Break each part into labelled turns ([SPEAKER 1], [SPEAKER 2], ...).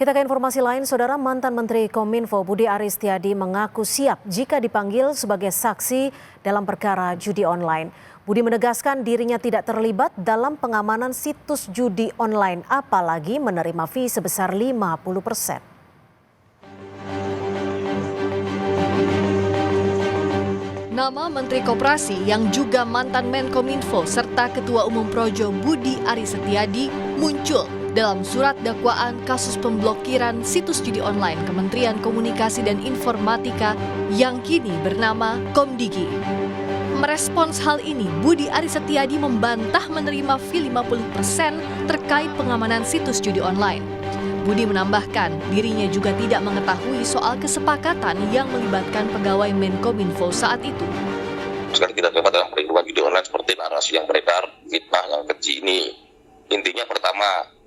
[SPEAKER 1] Kita ke informasi lain, Saudara. Mantan Menteri Kominfo Budi Aris Setiadi mengaku siap jika dipanggil sebagai saksi dalam perkara judi online. Budi menegaskan dirinya tidak terlibat dalam pengamanan situs judi online, apalagi menerima fee sebesar 50%.
[SPEAKER 2] Nama Menteri Koperasi yang juga mantan Menkominfo serta Ketua Umum Projo Budi Aris Setiadi muncul dalam surat dakwaan kasus pemblokiran situs judi online Kementerian Komunikasi dan Informatika yang kini bernama Komdigi. Merespons hal ini, Budi Aris Setiadi membantah menerima fee 50% terkait pengamanan situs judi online. Budi menambahkan dirinya juga tidak mengetahui soal kesepakatan yang melibatkan pegawai Menkominfo saat itu.
[SPEAKER 3] Sekali kita terlibat dalam perlindungan judi online seperti narasi yang beredar, fitnah yang keji ini. Intinya pertama,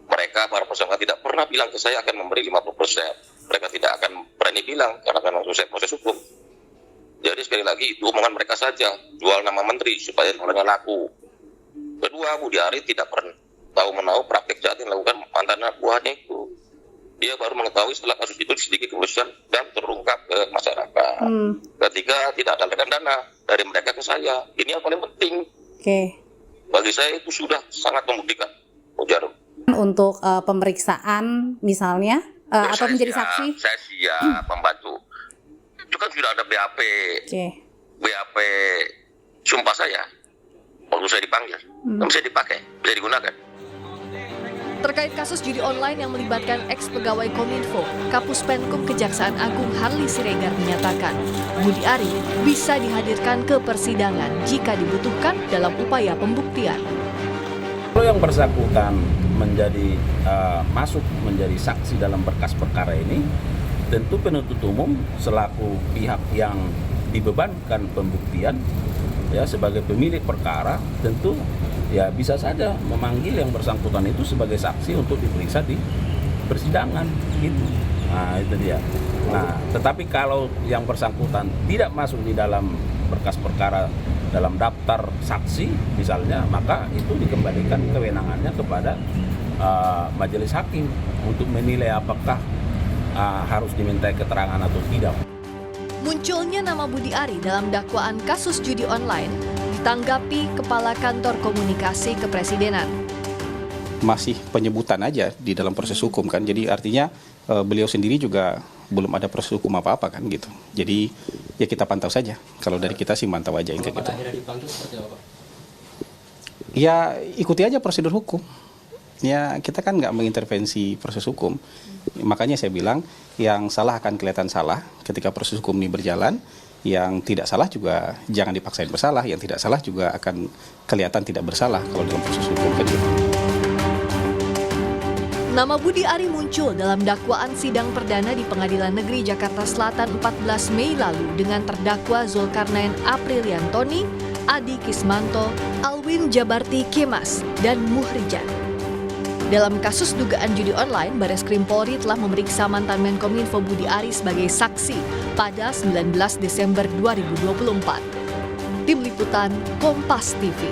[SPEAKER 3] mereka para peserta tidak pernah bilang ke saya akan memberi 50%. Mereka tidak akan berani bilang karena akan langsung saya proses hukum. Jadi sekali lagi itu omongan mereka saja, jual nama menteri supaya orangnya laku. Kedua, Budi Aris tidak pernah tahu-menahu praktik jahat yang dilakukan mantan anak buahnya itu. Dia baru mengetahui setelah kasus itu sedikit kemudian dan terungkap ke masyarakat. Ketiga, tidak ada aliran dana dari mereka ke saya. Ini yang paling penting. Bagi saya itu sudah sangat membuktikan. Jarum.
[SPEAKER 4] Untuk pemeriksaan misalnya atau menjadi saksi?
[SPEAKER 3] Saya siap membantu. Itu kan sudah ada BAP. BAP sumpah saya. Waktu saya dipanggil. Bisa dipakai, bisa digunakan.
[SPEAKER 2] Terkait kasus judi online yang melibatkan ex-pegawai Kominfo, Kapus Penkum Kejaksaan Agung Harli Siregar menyatakan Budi Aris bisa dihadirkan ke persidangan jika dibutuhkan dalam upaya pembuktian.
[SPEAKER 5] Kalau yang bersangkutan masuk menjadi saksi dalam berkas perkara ini, tentu penuntut umum selaku pihak yang dibebankan pembuktian ya sebagai pemilik perkara tentu ya bisa saja memanggil yang bersangkutan itu sebagai saksi untuk diperiksa di persidangan gitu. Nah, itu dia. Nah, tetapi kalau yang bersangkutan tidak masuk di dalam berkas perkara dalam daftar saksi misalnya, maka itu dikembalikan kewenangannya kepada majelis hakim untuk menilai apakah harus dimintai keterangan atau tidak.
[SPEAKER 2] Munculnya nama Budi Aris dalam dakwaan kasus judi online ditanggapi Kepala Kantor Komunikasi Kepresidenan.
[SPEAKER 6] Masih penyebutan aja di dalam proses hukum kan, jadi artinya beliau sendiri juga belum ada proses hukum apa-apa kan gitu. Jadi ya kita pantau saja, kalau dari kita sih mantau aja yang kayak gitu. Ya ikuti aja prosedur hukum. Ya kita kan nggak mengintervensi proses hukum, makanya saya bilang yang salah akan kelihatan salah ketika proses hukum ini berjalan, yang tidak salah juga jangan dipaksain bersalah, yang tidak salah juga akan kelihatan tidak bersalah kalau dalam proses hukum kan gitu.
[SPEAKER 2] Nama Budi Aris muncul dalam dakwaan sidang perdana di Pengadilan Negeri Jakarta Selatan 14 Mei lalu dengan terdakwa Zulkarnain Apriliantoni, Adi Kismanto, Alwin Jabarti Kemas, dan Muhrijan. Dalam kasus dugaan judi online, Bareskrim Polri telah memeriksa mantan Menkominfo Budi Aris sebagai saksi pada 19 Desember 2024. Tim Liputan Kompas TV.